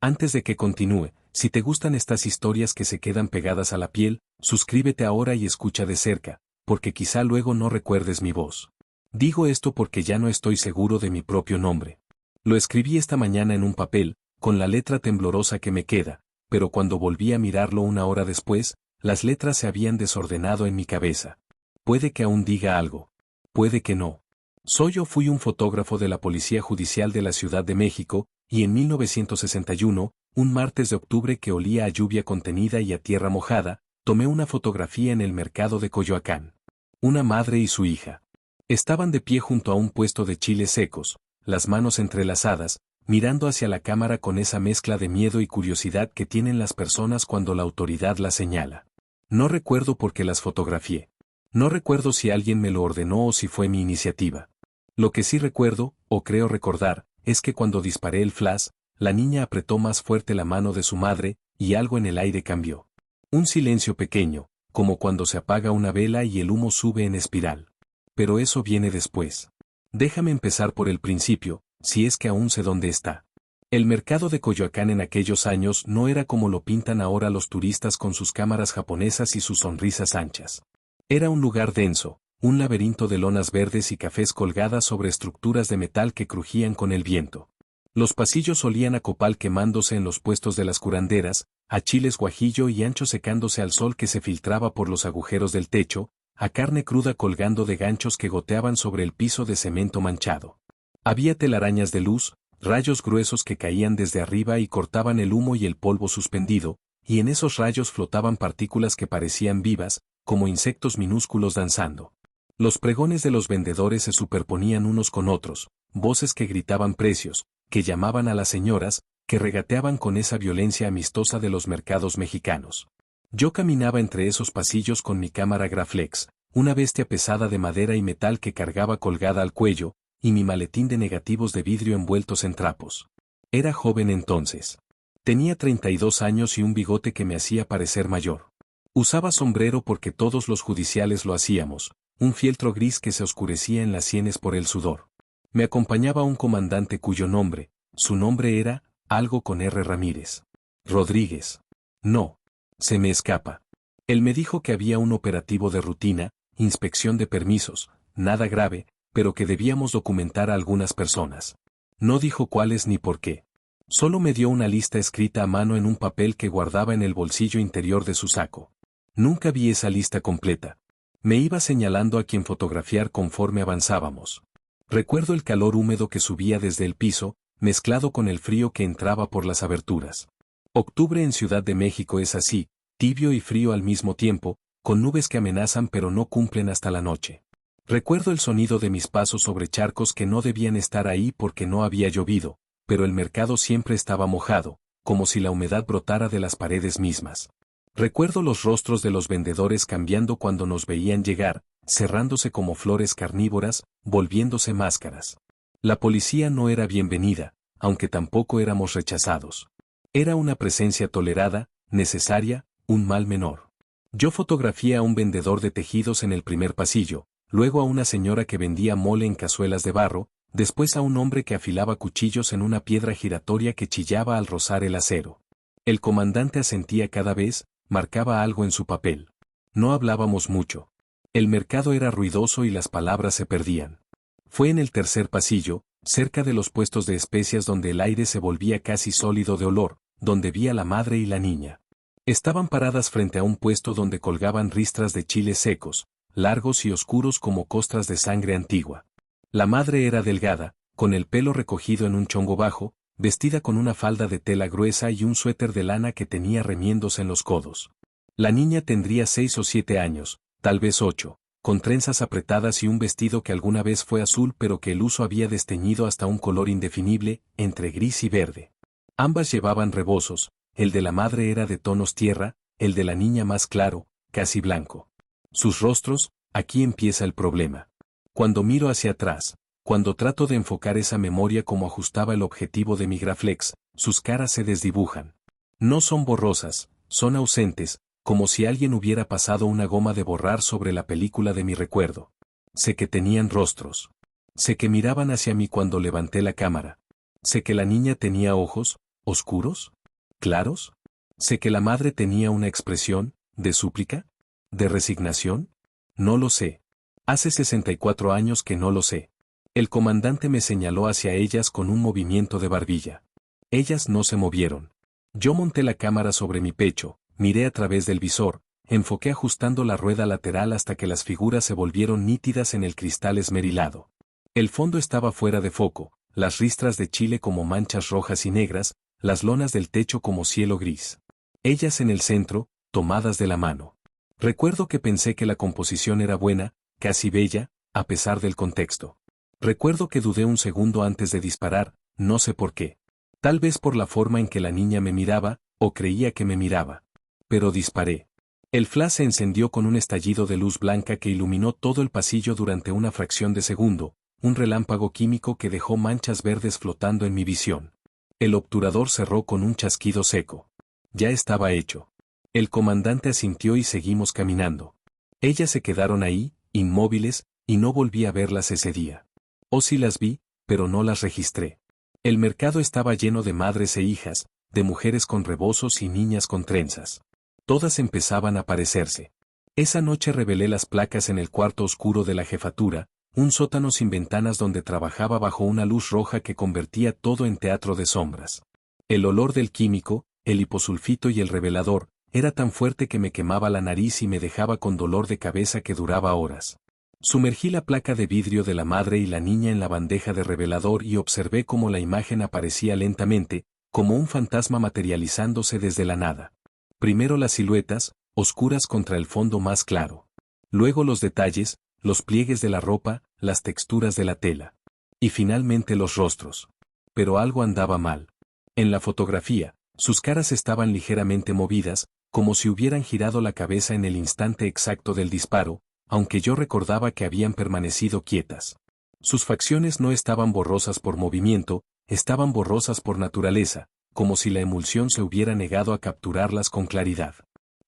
Antes de que continúe, si te gustan estas historias que se quedan pegadas a la piel, suscríbete ahora y escucha de cerca, porque quizá luego no recuerdes mi voz. Digo esto porque ya no estoy seguro de mi propio nombre. Lo escribí esta mañana en un papel, con la letra temblorosa que me queda, pero cuando volví a mirarlo una hora después, las letras se habían desordenado en mi cabeza. Puede que aún diga algo. Puede que no. Soy o fui un fotógrafo de la Policía Judicial de la Ciudad de México, y en 1961, un martes de octubre que olía a lluvia contenida y a tierra mojada, tomé una fotografía en el mercado de Coyoacán. Una madre y su hija. Estaban de pie junto a un puesto de chiles secos, las manos entrelazadas, mirando hacia la cámara con esa mezcla de miedo y curiosidad que tienen las personas cuando la autoridad las señala. No recuerdo por qué las fotografié. No recuerdo si alguien me lo ordenó o si fue mi iniciativa. Lo que sí recuerdo, o creo recordar, es que cuando disparé el flash, la niña apretó más fuerte la mano de su madre, y algo en el aire cambió. Un silencio pequeño, como cuando se apaga una vela y el humo sube en espiral. Pero eso viene después. Déjame empezar por el principio, si es que aún sé dónde está. El mercado de Coyoacán en aquellos años no era como lo pintan ahora los turistas con sus cámaras japonesas y sus sonrisas anchas. Era un lugar denso, un laberinto de lonas verdes y cafés colgadas sobre estructuras de metal que crujían con el viento. Los pasillos olían a copal quemándose en los puestos de las curanderas, a chiles guajillo y ancho secándose al sol que se filtraba por los agujeros del techo, a carne cruda colgando de ganchos que goteaban sobre el piso de cemento manchado. Había telarañas de luz, rayos gruesos que caían desde arriba y cortaban el humo y el polvo suspendido, y en esos rayos flotaban partículas que parecían vivas, como insectos minúsculos danzando. Los pregones de los vendedores se superponían unos con otros, voces que gritaban precios, que llamaban a las señoras, que regateaban con esa violencia amistosa de los mercados mexicanos. Yo caminaba entre esos pasillos con mi cámara Graflex, una bestia pesada de madera y metal que cargaba colgada al cuello, y mi maletín de negativos de vidrio envueltos en trapos. Era joven entonces. Tenía 32 años y un bigote que me hacía parecer mayor. Usaba sombrero porque todos los judiciales lo hacíamos, un fieltro gris que se oscurecía en las sienes por el sudor. Me acompañaba un comandante cuyo nombre, su nombre era, algo con R. Ramírez. Rodríguez. No. Se me escapa. Él me dijo que había un operativo de rutina, inspección de permisos, nada grave, pero que debíamos documentar a algunas personas. No dijo cuáles ni por qué. Solo me dio una lista escrita a mano en un papel que guardaba en el bolsillo interior de su saco. Nunca vi esa lista completa. Me iba señalando a quien fotografiar conforme avanzábamos. Recuerdo el calor húmedo que subía desde el piso, mezclado con el frío que entraba por las aberturas. Octubre en Ciudad de México es así, tibio y frío al mismo tiempo, con nubes que amenazan pero no cumplen hasta la noche. Recuerdo el sonido de mis pasos sobre charcos que no debían estar ahí porque no había llovido, pero el mercado siempre estaba mojado, como si la humedad brotara de las paredes mismas. Recuerdo los rostros de los vendedores cambiando cuando nos veían llegar, cerrándose como flores carnívoras, volviéndose máscaras. La policía no era bienvenida, aunque tampoco éramos rechazados. Era una presencia tolerada, necesaria, un mal menor. Yo fotografié a un vendedor de tejidos en el primer pasillo, luego a una señora que vendía mole en cazuelas de barro, después a un hombre que afilaba cuchillos en una piedra giratoria que chillaba al rozar el acero. El comandante asentía cada vez, marcaba algo en su papel. No hablábamos mucho. El mercado era ruidoso y las palabras se perdían. Fue en el tercer pasillo, cerca de los puestos de especias donde el aire se volvía casi sólido de olor, donde vi a la madre y la niña. Estaban paradas frente a un puesto donde colgaban ristras de chiles secos, largos y oscuros como costras de sangre antigua. La madre era delgada, con el pelo recogido en un chongo bajo, vestida con una falda de tela gruesa y un suéter de lana que tenía remiendos en los codos. La niña tendría 6 o 7 años, tal vez 8, con trenzas apretadas y un vestido que alguna vez fue azul pero que el uso había desteñido hasta un color indefinible, entre gris y verde. Ambas llevaban rebozos, el de la madre era de tonos tierra, el de la niña más claro, casi blanco. Sus rostros, aquí empieza el problema. Cuando miro hacia atrás, cuando trato de enfocar esa memoria como ajustaba el objetivo de mi Graflex, sus caras se desdibujan. No son borrosas, son ausentes, como si alguien hubiera pasado una goma de borrar sobre la película de mi recuerdo. Sé que tenían rostros. Sé que miraban hacia mí cuando levanté la cámara. Sé que la niña tenía ojos, ¿Oscuros? ¿Claros? Sé que la madre tenía una expresión, ¿de súplica? ¿De resignación? No lo sé. Hace 64 años que no lo sé. El comandante me señaló hacia ellas con un movimiento de barbilla. Ellas no se movieron. Yo monté la cámara sobre mi pecho, miré a través del visor, enfoqué ajustando la rueda lateral hasta que las figuras se volvieron nítidas en el cristal esmerilado. El fondo estaba fuera de foco, las ristras de Chile como manchas rojas y negras, las lonas del techo como cielo gris. Ellas en el centro, tomadas de la mano. Recuerdo que pensé que la composición era buena, casi bella, a pesar del contexto. Recuerdo que dudé un segundo antes de disparar, no sé por qué. Tal vez por la forma en que la niña me miraba, o creía que me miraba. Pero disparé. El flash se encendió con un estallido de luz blanca que iluminó todo el pasillo durante una fracción de segundo, un relámpago químico que dejó manchas verdes flotando en mi visión. El obturador cerró con un chasquido seco. Ya estaba hecho. El comandante asintió y seguimos caminando. Ellas se quedaron ahí, inmóviles, y no volví a verlas ese día. O sí las vi, pero no las registré. El mercado estaba lleno de madres e hijas, de mujeres con rebozos y niñas con trenzas. Todas empezaban a parecerse. Esa noche revelé las placas en el cuarto oscuro de la jefatura, un sótano sin ventanas donde trabajaba bajo una luz roja que convertía todo en teatro de sombras. El olor del químico, el hiposulfito y el revelador, era tan fuerte que me quemaba la nariz y me dejaba con dolor de cabeza que duraba horas. Sumergí la placa de vidrio de la madre y la niña en la bandeja de revelador y observé cómo la imagen aparecía lentamente, como un fantasma materializándose desde la nada. Primero las siluetas, oscuras contra el fondo más claro. Luego los detalles, los pliegues de la ropa, las texturas de la tela. Y finalmente los rostros. Pero algo andaba mal. En la fotografía, sus caras estaban ligeramente movidas, como si hubieran girado la cabeza en el instante exacto del disparo, aunque yo recordaba que habían permanecido quietas. Sus facciones no estaban borrosas por movimiento, estaban borrosas por naturaleza, como si la emulsión se hubiera negado a capturarlas con claridad.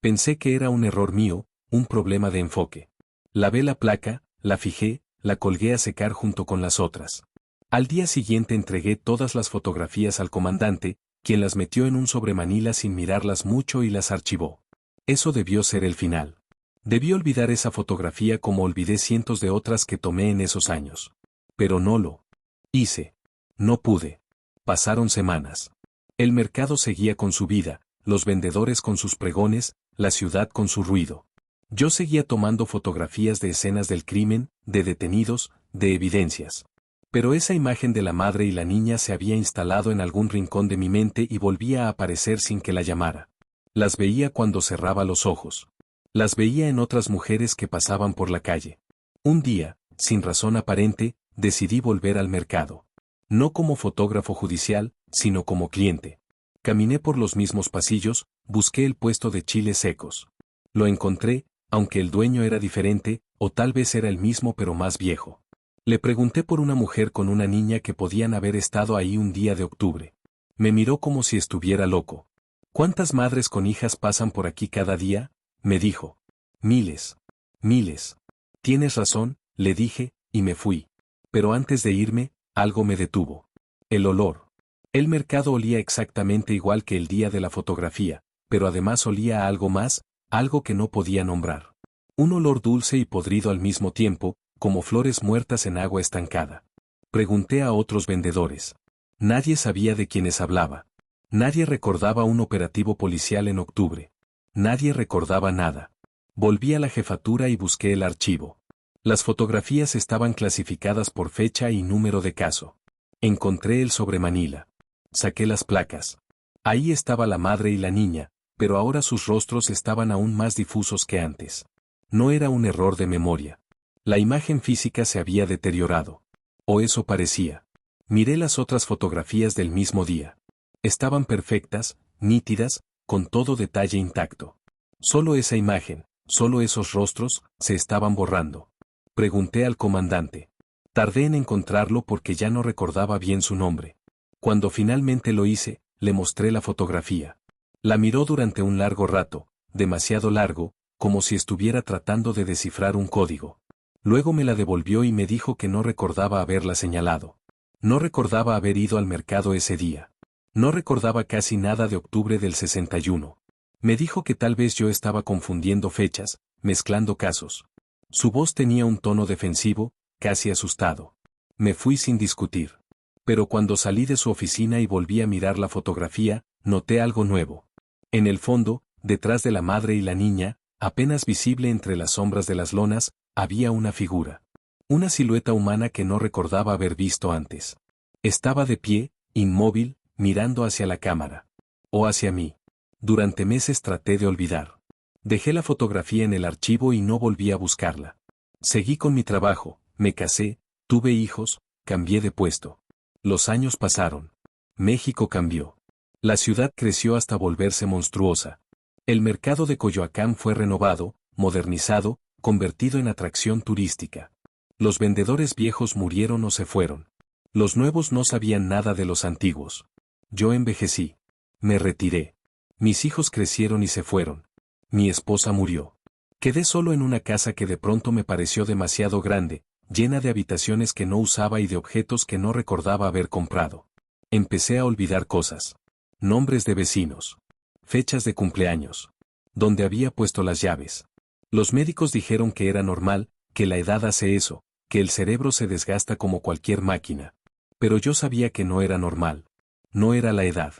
Pensé que era un error mío, un problema de enfoque. Lavé la placa, la fijé, la colgué a secar junto con las otras. Al día siguiente entregué todas las fotografías al comandante, quien las metió en un sobremanila sin mirarlas mucho y las archivó. Eso debió ser el final. Debí olvidar esa fotografía como olvidé cientos de otras que tomé en esos años. Pero no lo hice. No pude. Pasaron semanas. El mercado seguía con su vida, los vendedores con sus pregones, la ciudad con su ruido. Yo seguía tomando fotografías de escenas del crimen, de detenidos, de evidencias. Pero esa imagen de la madre y la niña se había instalado en algún rincón de mi mente y volvía a aparecer sin que la llamara. Las veía cuando cerraba los ojos. Las veía en otras mujeres que pasaban por la calle. Un día, sin razón aparente, decidí volver al mercado. No como fotógrafo judicial, sino como cliente. Caminé por los mismos pasillos, busqué el puesto de chiles secos. Lo encontré, aunque el dueño era diferente, o tal vez era el mismo pero más viejo. Le pregunté por una mujer con una niña que podían haber estado ahí un día de octubre. Me miró como si estuviera loco. ¿Cuántas madres con hijas pasan por aquí cada día? Me dijo. Miles. Miles. Tienes razón, le dije, y me fui. Pero antes de irme, algo me detuvo. El olor. El mercado olía exactamente igual que el día de la fotografía, pero además olía a algo más, algo que no podía nombrar. Un olor dulce y podrido al mismo tiempo, como flores muertas en agua estancada. Pregunté a otros vendedores. Nadie sabía de quiénes hablaba. Nadie recordaba un operativo policial en octubre. Nadie recordaba nada. Volví a la jefatura y busqué el archivo. Las fotografías estaban clasificadas por fecha y número de caso. Encontré el sobremanila. Saqué las placas. Ahí estaba la madre y la niña, pero ahora sus rostros estaban aún más difusos que antes. No era un error de memoria. La imagen física se había deteriorado. O eso parecía. Miré las otras fotografías del mismo día. Estaban perfectas, nítidas, con todo detalle intacto. Solo esa imagen, solo esos rostros, se estaban borrando. Pregunté al comandante. Tardé en encontrarlo porque ya no recordaba bien su nombre. Cuando finalmente lo hice, le mostré la fotografía. La miró durante un largo rato, demasiado largo, como si estuviera tratando de descifrar un código. Luego me la devolvió y me dijo que no recordaba haberla señalado. No recordaba haber ido al mercado ese día. No recordaba casi nada de octubre del 61. Me dijo que tal vez yo estaba confundiendo fechas, mezclando casos. Su voz tenía un tono defensivo, casi asustado. Me fui sin discutir. Pero cuando salí de su oficina y volví a mirar la fotografía, noté algo nuevo. En el fondo, detrás de la madre y la niña, apenas visible entre las sombras de las lonas, había una figura. Una silueta humana que no recordaba haber visto antes. Estaba de pie, inmóvil, mirando hacia la cámara. O hacia mí. Durante meses traté de olvidar. Dejé la fotografía en el archivo y no volví a buscarla. Seguí con mi trabajo, me casé, tuve hijos, cambié de puesto. Los años pasaron. México cambió. La ciudad creció hasta volverse monstruosa. El mercado de Coyoacán fue renovado, modernizado, convertido en atracción turística. Los vendedores viejos murieron o se fueron. Los nuevos no sabían nada de los antiguos. Yo envejecí. Me retiré. Mis hijos crecieron y se fueron. Mi esposa murió. Quedé solo en una casa que de pronto me pareció demasiado grande, llena de habitaciones que no usaba y de objetos que no recordaba haber comprado. Empecé a olvidar cosas. Nombres de vecinos. Fechas de cumpleaños. Donde había puesto las llaves. Los médicos dijeron que era normal, que la edad hace eso, que el cerebro se desgasta como cualquier máquina. Pero yo sabía que no era normal. No era la edad.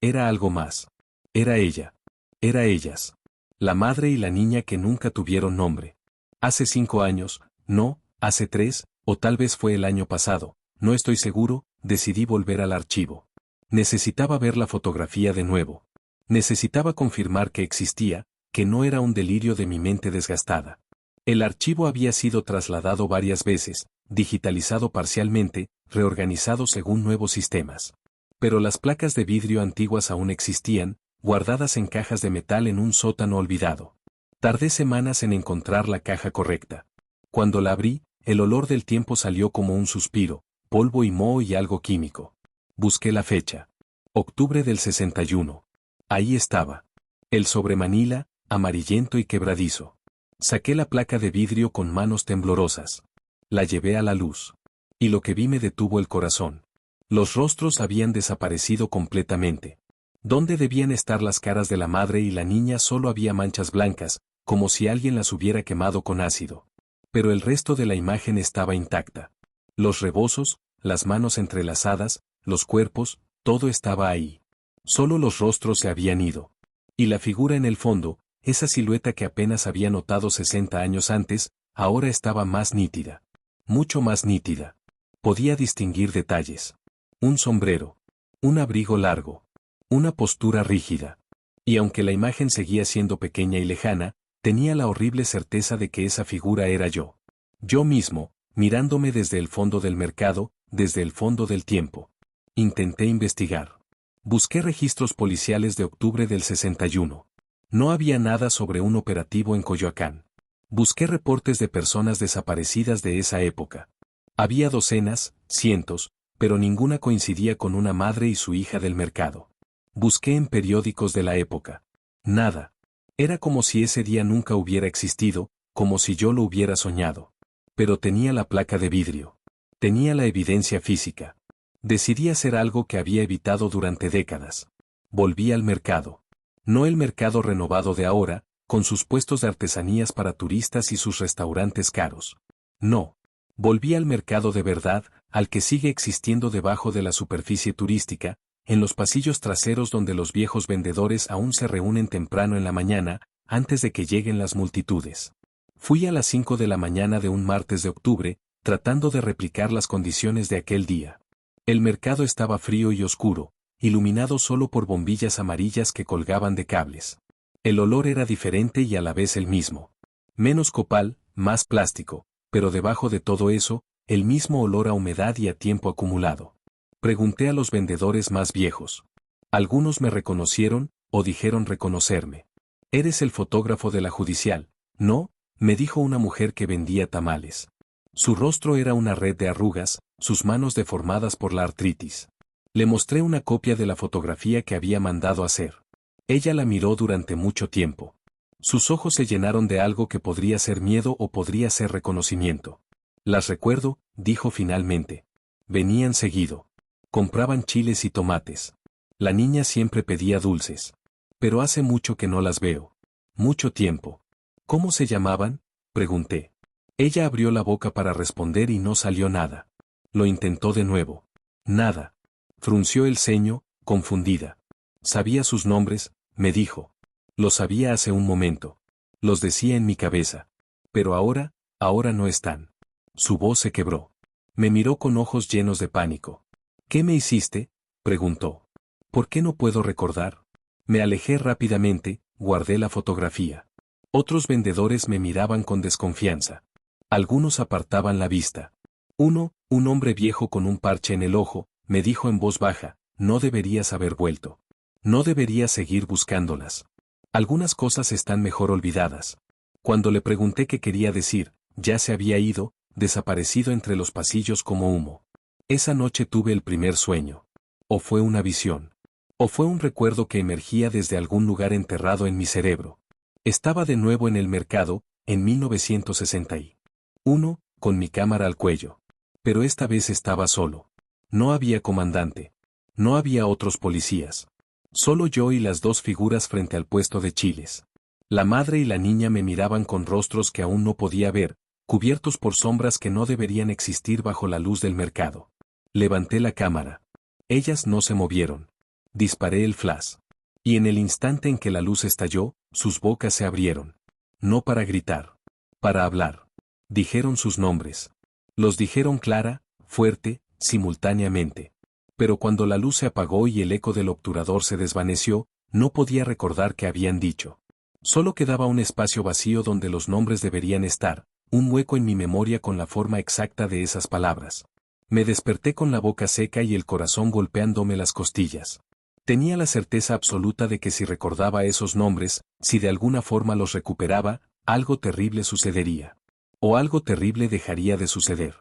Era algo más. Era ella. Era ellas. La madre y la niña que nunca tuvieron nombre. Hace 5 años, no, hace 3, o tal vez fue el año pasado, no estoy seguro, decidí volver al archivo. Necesitaba ver la fotografía de nuevo. Necesitaba confirmar que existía, que no era un delirio de mi mente desgastada. El archivo había sido trasladado varias veces, digitalizado parcialmente, reorganizado según nuevos sistemas. Pero las placas de vidrio antiguas aún existían, guardadas en cajas de metal en un sótano olvidado. Tardé semanas en encontrar la caja correcta. Cuando la abrí, el olor del tiempo salió como un suspiro, polvo y moho y algo químico. Busqué la fecha. Octubre del 61. Ahí estaba. El sobre Manila, amarillento y quebradizo. Saqué la placa de vidrio con manos temblorosas. La llevé a la luz. Y lo que vi me detuvo el corazón. Los rostros habían desaparecido completamente. Donde debían estar las caras de la madre y la niña solo había manchas blancas, como si alguien las hubiera quemado con ácido. Pero el resto de la imagen estaba intacta. Los rebozos, las manos entrelazadas, los cuerpos, todo estaba ahí. Solo los rostros se habían ido. Y la figura en el fondo, esa silueta que apenas había notado 60 años antes, ahora estaba más nítida. Mucho más nítida. Podía distinguir detalles. Un sombrero. Un abrigo largo. Una postura rígida. Y aunque la imagen seguía siendo pequeña y lejana, tenía la horrible certeza de que esa figura era yo. Yo mismo, mirándome desde el fondo del mercado, desde el fondo del tiempo. Intenté investigar. Busqué registros policiales de octubre del 61. No había nada sobre un operativo en Coyoacán. Busqué reportes de personas desaparecidas de esa época. Había docenas, cientos, pero ninguna coincidía con una madre y su hija del mercado. Busqué en periódicos de la época. Nada. Era como si ese día nunca hubiera existido, como si yo lo hubiera soñado. Pero tenía la placa de vidrio. Tenía la evidencia física. Decidí hacer algo que había evitado durante décadas. Volví al mercado. No el mercado renovado de ahora, con sus puestos de artesanías para turistas y sus restaurantes caros. No. Volví al mercado de verdad, al que sigue existiendo debajo de la superficie turística, en los pasillos traseros donde los viejos vendedores aún se reúnen temprano en la mañana, antes de que lleguen las multitudes. Fui a las 5 de la mañana de un martes de octubre, tratando de replicar las condiciones de aquel día. El mercado estaba frío y oscuro, iluminado solo por bombillas amarillas que colgaban de cables. El olor era diferente y a la vez el mismo. Menos copal, más plástico, pero debajo de todo eso, el mismo olor a humedad y a tiempo acumulado. Pregunté a los vendedores más viejos. Algunos me reconocieron, o dijeron reconocerme. «Eres el fotógrafo de la judicial, ¿no?», me dijo una mujer que vendía tamales. Su rostro era una red de arrugas, sus manos deformadas por la artritis. Le mostré una copia de la fotografía que había mandado hacer. Ella la miró durante mucho tiempo. Sus ojos se llenaron de algo que podría ser miedo o podría ser reconocimiento. «Las recuerdo», dijo finalmente. «Venían seguido. Compraban chiles y tomates. La niña siempre pedía dulces. Pero hace mucho que no las veo. Mucho tiempo. ¿Cómo se llamaban? Pregunté. Ella abrió la boca para responder y no salió nada. Lo intentó de nuevo. Nada. Frunció el ceño, confundida. Sabía sus nombres, me dijo. Los sabía hace un momento. Los decía en mi cabeza. Pero ahora no están. Su voz se quebró. Me miró con ojos llenos de pánico. ¿Qué me hiciste? Preguntó. ¿Por qué no puedo recordar? Me alejé rápidamente, guardé la fotografía. Otros vendedores me miraban con desconfianza. Algunos apartaban la vista. Un hombre viejo con un parche en el ojo, me dijo en voz baja, no deberías haber vuelto. No deberías seguir buscándolas. Algunas cosas están mejor olvidadas. Cuando le pregunté qué quería decir, ya se había ido, desaparecido entre los pasillos como humo. Esa noche tuve el primer sueño. ¿O fue una visión? ¿O fue un recuerdo que emergía desde algún lugar enterrado en mi cerebro? Estaba de nuevo en el mercado, en 1961, con mi cámara al cuello. Pero esta vez estaba solo. No había comandante. No había otros policías. Solo yo y las dos figuras frente al puesto de chiles. La madre y la niña me miraban con rostros que aún no podía ver, cubiertos por sombras que no deberían existir bajo la luz del mercado. Levanté la cámara. Ellas no se movieron. Disparé el flash. Y en el instante en que la luz estalló, sus bocas se abrieron. No para gritar. Para hablar. Dijeron sus nombres. Los dijeron clara, fuerte, simultáneamente. Pero cuando la luz se apagó y el eco del obturador se desvaneció, no podía recordar qué habían dicho. Solo quedaba un espacio vacío donde los nombres deberían estar, un hueco en mi memoria con la forma exacta de esas palabras. Me desperté con la boca seca y el corazón golpeándome las costillas. Tenía la certeza absoluta de que si recordaba esos nombres, si de alguna forma los recuperaba, algo terrible sucedería. O algo terrible dejaría de suceder.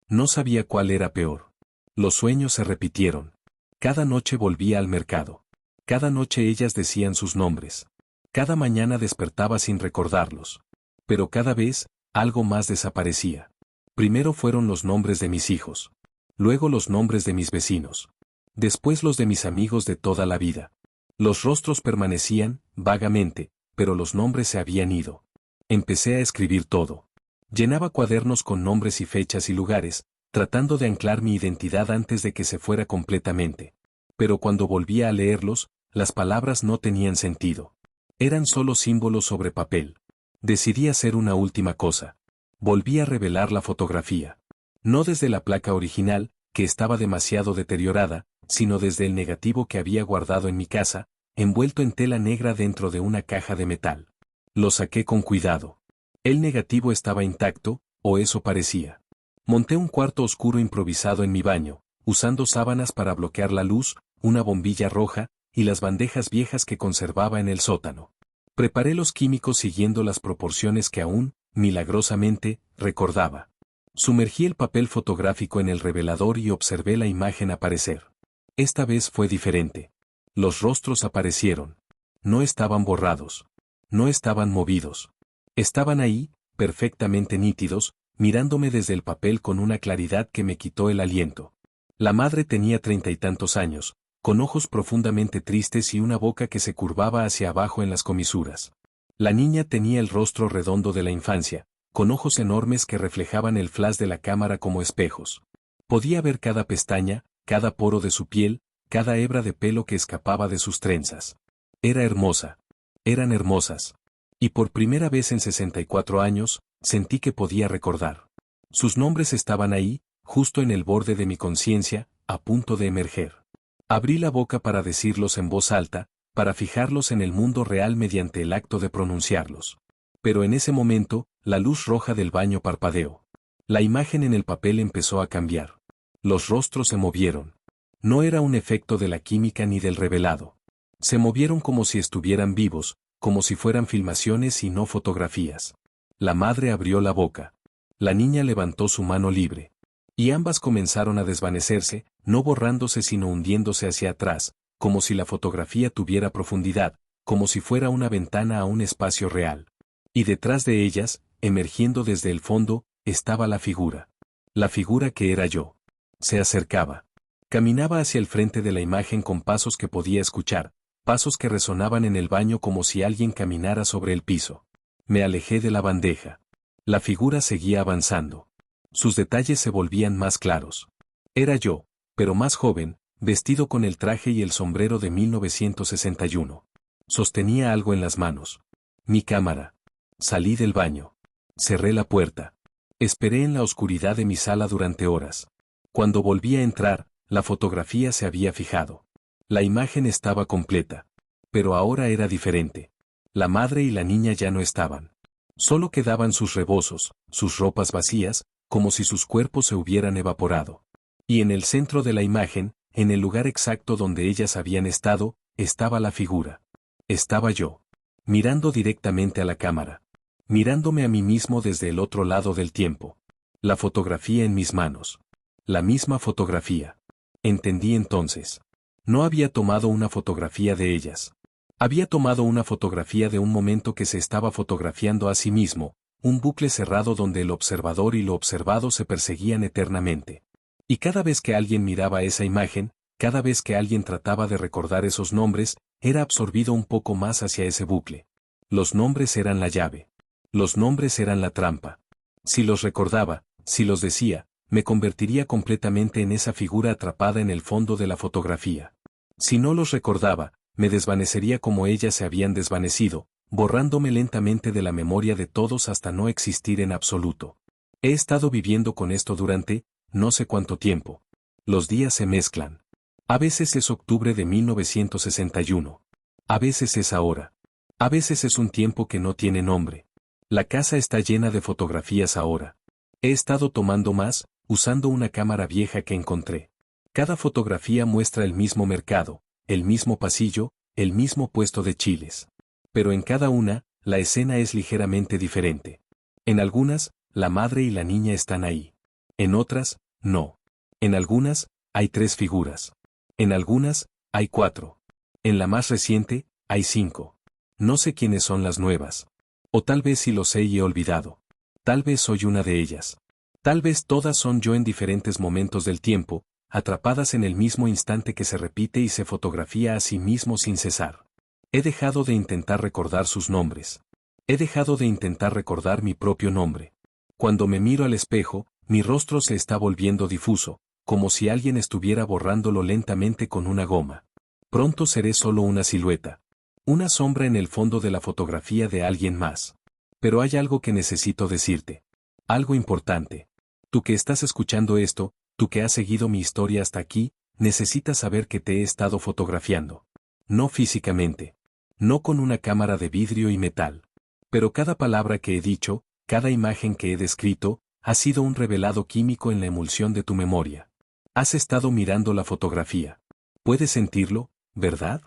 No sabía cuál era peor. Los sueños se repitieron. Cada noche volvía al mercado. Cada noche ellas decían sus nombres. Cada mañana despertaba sin recordarlos. Pero cada vez, algo más desaparecía. Primero fueron los nombres de mis hijos. Luego los nombres de mis vecinos. Después los de mis amigos de toda la vida. Los rostros permanecían, vagamente, pero los nombres se habían ido. Empecé a escribir todo. Llenaba cuadernos con nombres y fechas y lugares, tratando de anclar mi identidad antes de que se fuera completamente. Pero cuando volvía a leerlos, las palabras no tenían sentido. Eran solo símbolos sobre papel. Decidí hacer una última cosa. Volví a revelar la fotografía. No desde la placa original, que estaba demasiado deteriorada, sino desde el negativo que había guardado en mi casa, envuelto en tela negra dentro de una caja de metal. Lo saqué con cuidado. El negativo estaba intacto, o eso parecía. Monté un cuarto oscuro improvisado en mi baño, usando sábanas para bloquear la luz, una bombilla roja, y las bandejas viejas que conservaba en el sótano. Preparé los químicos siguiendo las proporciones que aún, milagrosamente, recordaba. Sumergí el papel fotográfico en el revelador y observé la imagen aparecer. Esta vez fue diferente. Los rostros aparecieron. No estaban borrados. No estaban movidos. Estaban ahí, perfectamente nítidos, mirándome desde el papel con una claridad que me quitó el aliento. La madre tenía 30 y tantos años, con ojos profundamente tristes y una boca que se curvaba hacia abajo en las comisuras. La niña tenía el rostro redondo de la infancia, con ojos enormes que reflejaban el flash de la cámara como espejos. Podía ver cada pestaña, cada poro de su piel, cada hebra de pelo que escapaba de sus trenzas. Era hermosa. Eran hermosas. Y por primera vez en 64 años, sentí que podía recordar. Sus nombres estaban ahí, justo en el borde de mi conciencia, a punto de emerger. Abrí la boca para decirlos en voz alta, para fijarlos en el mundo real mediante el acto de pronunciarlos. Pero en ese momento, la luz roja del baño parpadeó. La imagen en el papel empezó a cambiar. Los rostros se movieron. No era un efecto de la química ni del revelado. Se movieron como si estuvieran vivos, como si fueran filmaciones y no fotografías. La madre abrió la boca. La niña levantó su mano libre. Y ambas comenzaron a desvanecerse, no borrándose sino hundiéndose hacia atrás, como si la fotografía tuviera profundidad, como si fuera una ventana a un espacio real. Y detrás de ellas, emergiendo desde el fondo, estaba la figura. La figura que era yo. Se acercaba. Caminaba hacia el frente de la imagen con pasos que podía escuchar, pasos que resonaban en el baño como si alguien caminara sobre el piso. Me alejé de la bandeja. La figura seguía avanzando. Sus detalles se volvían más claros. Era yo, pero más joven, vestido con el traje y el sombrero de 1961. Sostenía algo en las manos. Mi cámara. Salí del baño. Cerré la puerta. Esperé en la oscuridad de mi sala durante horas. Cuando volví a entrar, la fotografía se había fijado. La imagen estaba completa. Pero ahora era diferente. La madre y la niña ya no estaban. Solo quedaban sus rebozos, sus ropas vacías, como si sus cuerpos se hubieran evaporado. Y en el centro de la imagen, en el lugar exacto donde ellas habían estado, estaba la figura. Estaba yo. Mirando directamente a la cámara. Mirándome a mí mismo desde el otro lado del tiempo. La fotografía en mis manos. La misma fotografía. Entendí entonces. No había tomado una fotografía de ellas. Había tomado una fotografía de un momento que se estaba fotografiando a sí mismo, un bucle cerrado donde el observador y lo observado se perseguían eternamente. Y cada vez que alguien miraba esa imagen, cada vez que alguien trataba de recordar esos nombres, era absorbido un poco más hacia ese bucle. Los nombres eran la llave. Los nombres eran la trampa. Si los recordaba, si los decía, me convertiría completamente en esa figura atrapada en el fondo de la fotografía. Si no los recordaba, me desvanecería como ellas se habían desvanecido, borrándome lentamente de la memoria de todos hasta no existir en absoluto. He estado viviendo con esto durante, no sé cuánto tiempo. Los días se mezclan. A veces es octubre de 1961. A veces es ahora. A veces es un tiempo que no tiene nombre. La casa está llena de fotografías ahora. He estado tomando más, usando una cámara vieja que encontré. Cada fotografía muestra el mismo mercado, el mismo pasillo, el mismo puesto de chiles. Pero en cada una, la escena es ligeramente diferente. En algunas, la madre y la niña están ahí. En otras, no. En algunas, hay 3 figuras. En algunas, hay 4. En la más reciente, hay 5. No sé quiénes son las nuevas. O tal vez sí lo sé y he olvidado. Tal vez soy una de ellas. Tal vez todas son yo en diferentes momentos del tiempo, atrapadas en el mismo instante que se repite y se fotografía a sí mismo sin cesar. He dejado de intentar recordar sus nombres. He dejado de intentar recordar mi propio nombre. Cuando me miro al espejo, mi rostro se está volviendo difuso, como si alguien estuviera borrándolo lentamente con una goma. Pronto seré solo una silueta. Una sombra en el fondo de la fotografía de alguien más. Pero hay algo que necesito decirte. Algo importante. Tú que estás escuchando esto, tú que has seguido mi historia hasta aquí, necesitas saber que te he estado fotografiando. No físicamente. No con una cámara de vidrio y metal. Pero cada palabra que he dicho, cada imagen que he descrito, ha sido un revelado químico en la emulsión de tu memoria. Has estado mirando la fotografía. ¿Puedes sentirlo, verdad?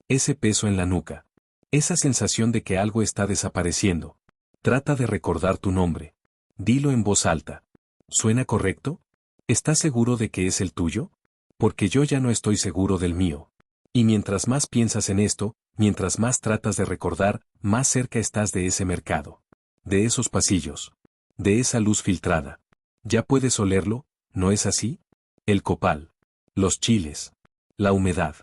Ese peso en la nuca. Esa sensación de que algo está desapareciendo. Trata de recordar tu nombre. Dilo en voz alta. ¿Suena correcto? ¿Estás seguro de que es el tuyo? Porque yo ya no estoy seguro del mío. Y mientras más piensas en esto, mientras más tratas de recordar, más cerca estás de ese mercado. De esos pasillos. De esa luz filtrada. ¿Ya puedes olerlo, no es así? El copal. Los chiles. La humedad.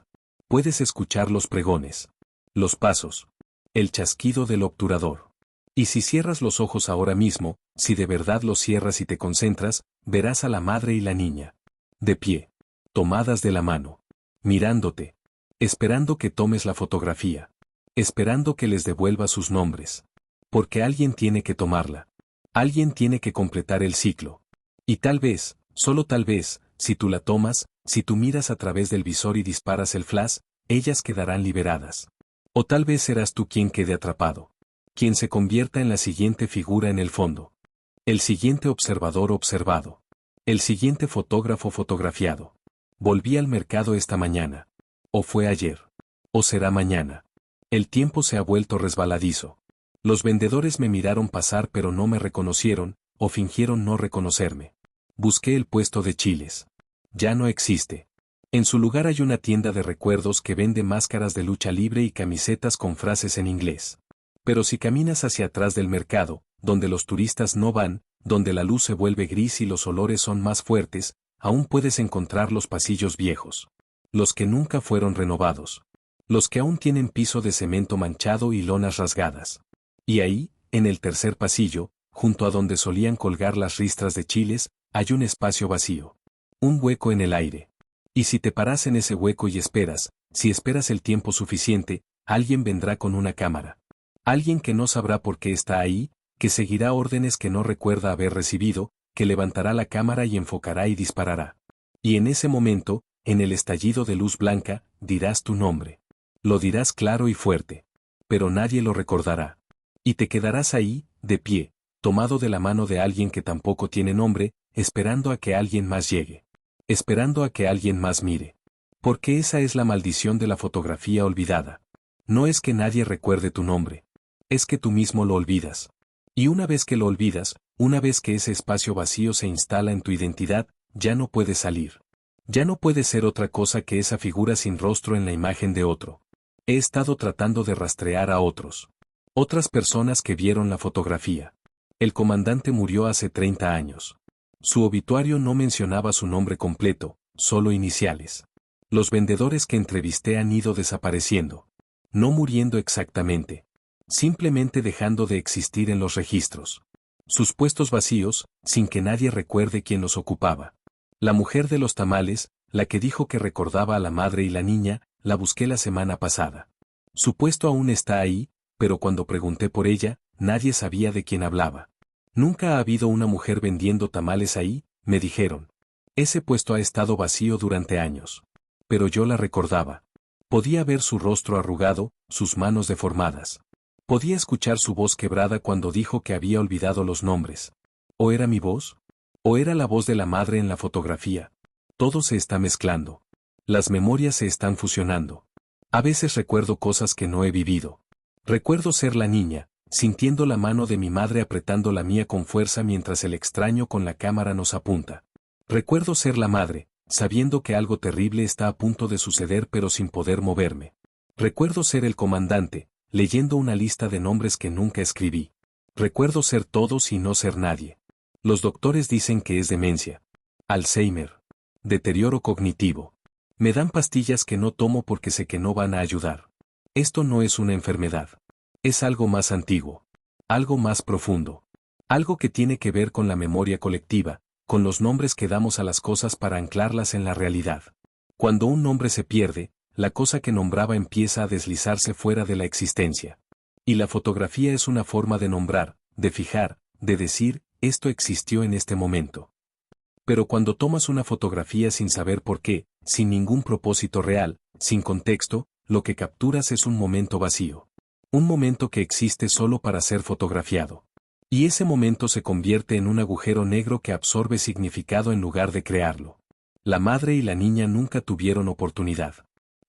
Puedes escuchar los pregones. Los pasos. El chasquido del obturador. Y si cierras los ojos ahora mismo, si de verdad los cierras y te concentras, verás a la madre y la niña. De pie. Tomadas de la mano. Mirándote. Esperando que tomes la fotografía. Esperando que les devuelvas sus nombres. Porque alguien tiene que tomarla. Alguien tiene que completar el ciclo. Y tal vez, solo tal vez, si tú la tomas, si tú miras a través del visor y disparas el flash, ellas quedarán liberadas. O tal vez serás tú quien quede atrapado. Quien se convierta en la siguiente figura en el fondo. El siguiente observador observado. El siguiente fotógrafo fotografiado. Volví al mercado esta mañana. O fue ayer. O será mañana. El tiempo se ha vuelto resbaladizo. Los vendedores me miraron pasar pero no me reconocieron, o fingieron no reconocerme. Busqué el puesto de chiles. Ya no existe. En su lugar hay una tienda de recuerdos que vende máscaras de lucha libre y camisetas con frases en inglés. Pero si caminas hacia atrás del mercado, donde los turistas no van, donde la luz se vuelve gris y los olores son más fuertes, aún puedes encontrar los pasillos viejos. Los que nunca fueron renovados. Los que aún tienen piso de cemento manchado y lonas rasgadas. Y ahí, en el tercer pasillo, junto a donde solían colgar las ristras de chiles, hay un espacio vacío. Un hueco en el aire. Y si te paras en ese hueco y esperas, si esperas el tiempo suficiente, alguien vendrá con una cámara. Alguien que no sabrá por qué está ahí, que seguirá órdenes que no recuerda haber recibido, que levantará la cámara y enfocará y disparará. Y en ese momento, en el estallido de luz blanca, dirás tu nombre. Lo dirás claro y fuerte. Pero nadie lo recordará. Y te quedarás ahí, de pie, tomado de la mano de alguien que tampoco tiene nombre, esperando a que alguien más llegue. Esperando a que alguien más mire. Porque esa es la maldición de la fotografía olvidada. No es que nadie recuerde tu nombre. Es que tú mismo lo olvidas. Y una vez que lo olvidas, una vez que ese espacio vacío se instala en tu identidad, ya no puedes salir. Ya no puedes ser otra cosa que esa figura sin rostro en la imagen de otro. He estado tratando de rastrear a otros. Otras personas que vieron la fotografía. El comandante murió hace 30 años. Su obituario no mencionaba su nombre completo, solo iniciales. Los vendedores que entrevisté han ido desapareciendo. No muriendo exactamente. Simplemente dejando de existir en los registros. Sus puestos vacíos, sin que nadie recuerde quién los ocupaba. La mujer de los tamales, la que dijo que recordaba a la madre y la niña, la busqué la semana pasada. Su puesto aún está ahí, pero cuando pregunté por ella, nadie sabía de quién hablaba. Nunca ha habido una mujer vendiendo tamales ahí, me dijeron. Ese puesto ha estado vacío durante años. Pero yo la recordaba. Podía ver su rostro arrugado, sus manos deformadas. Podía escuchar su voz quebrada cuando dijo que había olvidado los nombres. ¿O era mi voz? ¿O era la voz de la madre en la fotografía? Todo se está mezclando. Las memorias se están fusionando. A veces recuerdo cosas que no he vivido. Recuerdo ser la niña, sintiendo la mano de mi madre apretando la mía con fuerza mientras el extraño con la cámara nos apunta. Recuerdo ser la madre, sabiendo que algo terrible está a punto de suceder pero sin poder moverme. Recuerdo ser el comandante, leyendo una lista de nombres que nunca escribí. Recuerdo ser todos y no ser nadie. Los doctores dicen que es demencia. Alzheimer. Deterioro cognitivo. Me dan pastillas que no tomo porque sé que no van a ayudar. Esto no es una enfermedad. Es algo más antiguo. Algo más profundo. Algo que tiene que ver con la memoria colectiva, con los nombres que damos a las cosas para anclarlas en la realidad. Cuando un nombre se pierde, la cosa que nombraba empieza a deslizarse fuera de la existencia. Y la fotografía es una forma de nombrar, de fijar, de decir, esto existió en este momento. Pero cuando tomas una fotografía sin saber por qué, sin ningún propósito real, sin contexto, lo que capturas es un momento vacío. Un momento que existe solo para ser fotografiado. Y ese momento se convierte en un agujero negro que absorbe significado en lugar de crearlo. La madre y la niña nunca tuvieron oportunidad.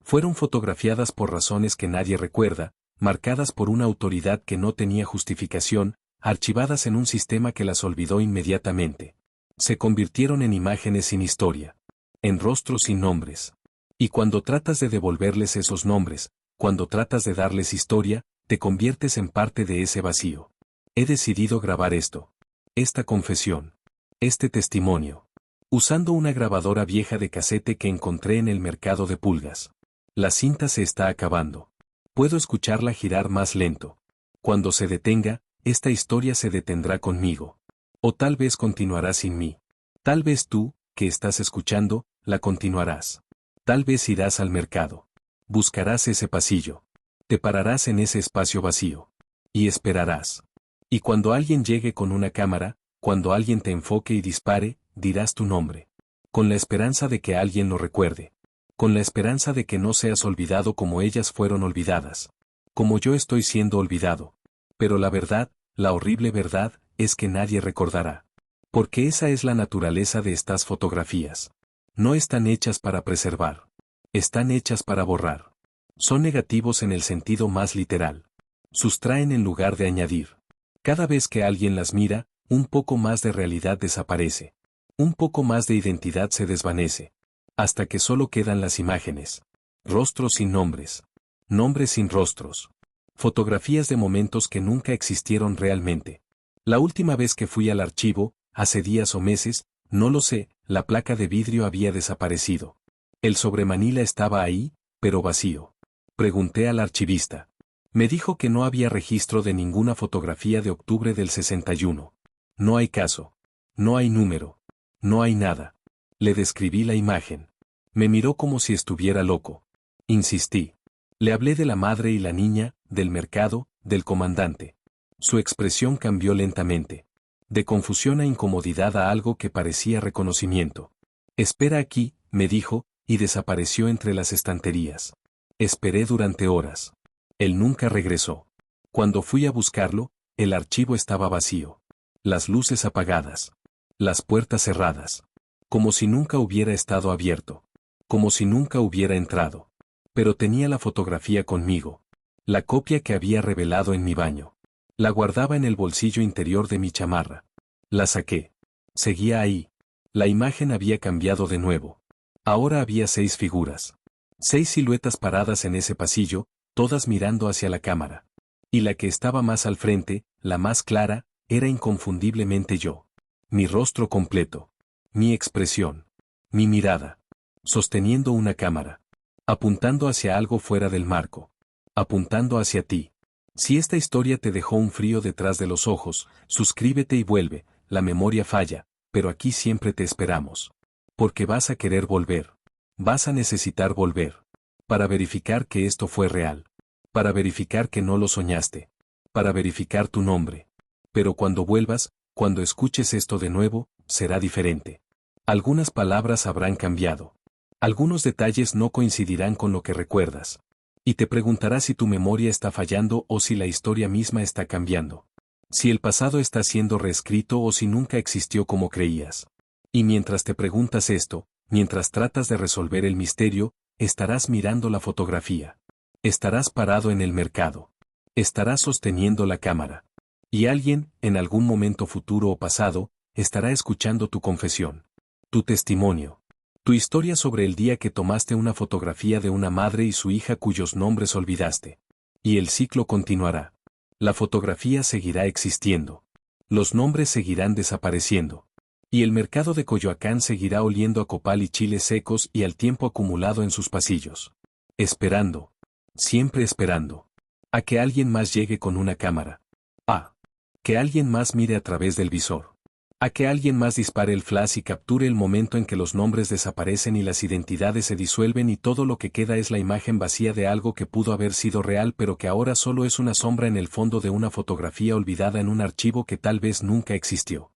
Fueron fotografiadas por razones que nadie recuerda, marcadas por una autoridad que no tenía justificación, archivadas en un sistema que las olvidó inmediatamente. Se convirtieron en imágenes sin historia. En rostros sin nombres. Y cuando tratas de devolverles esos nombres, cuando tratas de darles historia, te conviertes en parte de ese vacío. He decidido grabar esto. Esta confesión. Este testimonio. Usando una grabadora vieja de casete que encontré en el mercado de pulgas. La cinta se está acabando. Puedo escucharla girar más lento. Cuando se detenga, esta historia se detendrá conmigo. O tal vez continuará sin mí. Tal vez tú, que estás escuchando, la continuarás. Tal vez irás al mercado. Buscarás ese pasillo. Te pararás en ese espacio vacío. Y esperarás. Y cuando alguien llegue con una cámara, cuando alguien te enfoque y dispare, dirás tu nombre. Con la esperanza de que alguien lo recuerde. Con la esperanza de que no seas olvidado como ellas fueron olvidadas. Como yo estoy siendo olvidado. Pero la verdad, la horrible verdad, es que nadie recordará. Porque esa es la naturaleza de estas fotografías. No están hechas para preservar. Están hechas para borrar. Son negativos en el sentido más literal. Sustraen en lugar de añadir. Cada vez que alguien las mira, un poco más de realidad desaparece. Un poco más de identidad se desvanece. Hasta que solo quedan las imágenes. Rostros sin nombres. Nombres sin rostros. Fotografías de momentos que nunca existieron realmente. La última vez que fui al archivo, hace días o meses, No lo sé, la placa de vidrio había desaparecido. El sobremanila estaba ahí, pero vacío. Pregunté al archivista. Me dijo que no había registro de ninguna fotografía de octubre del 61. No hay caso. No hay número. No hay nada. Le describí la imagen. Me miró como si estuviera loco. Insistí. Le hablé de la madre y la niña, del mercado, del comandante. Su expresión cambió lentamente. De confusión a incomodidad a algo que parecía reconocimiento. Espera aquí, me dijo, y desapareció entre las estanterías. Esperé durante horas. Él nunca regresó. Cuando fui a buscarlo, el archivo estaba vacío. Las luces apagadas. Las puertas cerradas. Como si nunca hubiera estado abierto. Como si nunca hubiera entrado. Pero tenía la fotografía conmigo. La copia que había revelado en mi baño. La guardaba en el bolsillo interior de mi chamarra. La saqué. Seguía ahí. La imagen había cambiado de nuevo. Ahora había 6 figuras. 6 siluetas paradas en ese pasillo, todas mirando hacia la cámara. Y la que estaba más al frente, la más clara, era inconfundiblemente yo. Mi rostro completo. Mi expresión. Mi mirada. Sosteniendo una cámara. Apuntando hacia algo fuera del marco. Apuntando hacia ti. Si esta historia te dejó un frío detrás de los ojos, suscríbete y vuelve, la memoria falla, pero aquí siempre te esperamos. Porque vas a querer volver. Vas a necesitar volver. Para verificar que esto fue real. Para verificar que no lo soñaste. Para verificar tu nombre. Pero cuando vuelvas, cuando escuches esto de nuevo, será diferente. Algunas palabras habrán cambiado. Algunos detalles no coincidirán con lo que recuerdas. Y te preguntarás si tu memoria está fallando o si la historia misma está cambiando. Si el pasado está siendo reescrito o si nunca existió como creías. Y mientras te preguntas esto, mientras tratas de resolver el misterio, estarás mirando la fotografía. Estarás parado en el mercado. Estarás sosteniendo la cámara. Y alguien, en algún momento futuro o pasado, estará escuchando tu confesión. Tu testimonio. Tu historia sobre el día que tomaste una fotografía de una madre y su hija cuyos nombres olvidaste. Y el ciclo continuará. La fotografía seguirá existiendo. Los nombres seguirán desapareciendo. Y el mercado de Coyoacán seguirá oliendo a copal y chiles secos y al tiempo acumulado en sus pasillos. Esperando. Siempre esperando. A que alguien más llegue con una cámara. A que alguien más mire a través del visor. A que alguien más dispare el flash y capture el momento en que los nombres desaparecen y las identidades se disuelven y todo lo que queda es la imagen vacía de algo que pudo haber sido real pero que ahora solo es una sombra en el fondo de una fotografía olvidada en un archivo que tal vez nunca existió.